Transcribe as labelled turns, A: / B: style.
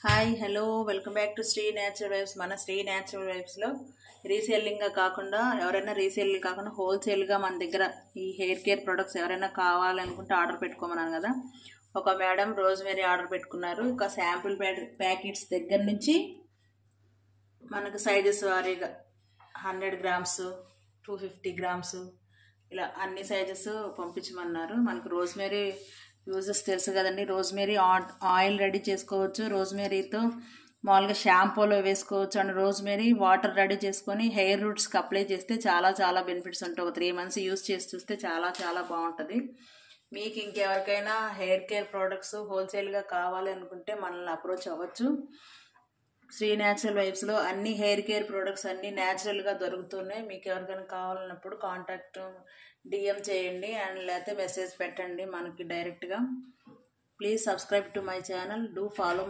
A: Hi hello welcome back to Shri natural vibes. మన Shri natural వైబ్స్లో రీసేలింగ్గా కాకుండా ఎవరైనా రీసేల్ కాకుండా హోల్సేల్గా మన దగ్గర ఈ హెయిర్ కేర్ ప్రొడక్ట్స్ ఎవరైనా కావాలనుకుంటే ఆర్డర్ పెట్టుకోమన్నాను కదా. ఒక మేడం రోజ్మేరీ ఆర్డర్ పెట్టుకున్నారు. ఒక శాంపుల్ ప్యాకెట్స్ దగ్గర నుంచి మనకు సైజెస్ వారీగా 100 గ్రామ్స్ 250 గ్రామ్స్ ఇలా అన్ని సైజెస్ పంపించమన్నారు. మనకు రోజ్మేరీ యూజెస్ తెలుసు కదండి. రోజ్మేరీ ఆయిల్ రెడీ చేసుకోవచ్చు. రోజ్మేరీతో మామూలుగా షాంపూలో వేసుకోవచ్చు. అండ్ రోజ్మేరీ వాటర్ రెడీ చేసుకొని హెయిర్ రూట్స్కి అప్లై చేస్తే చాలా చాలా బెనిఫిట్స్ ఉంటాయి. ఒక 3 months యూజ్ చేసి చూస్తే చాలా చాలా బాగుంటుంది. మీకు ఇంకెవరికైనా హెయిర్ కేర్ ప్రోడక్ట్స్ హోల్సేల్గా కావాలి అనుకుంటే మనల్ని అప్రోచ్ అవ్వచ్చు. శ్రీ న్యాచురల్ వైబ్స్లో అన్ని హెయిర్ కేర్ ప్రోడక్ట్స్ అన్నీ న్యాచురల్గా దొరుకుతున్నాయి. మీకు ఎవరికైనా కావాలన్నప్పుడు కాంటాక్ట్ డిఎం చేయండి అండ్ లేకపోతే మెసేజ్ పెట్టండి మనకి డైరెక్ట్గా. Please subscribe to my channel. Do follow my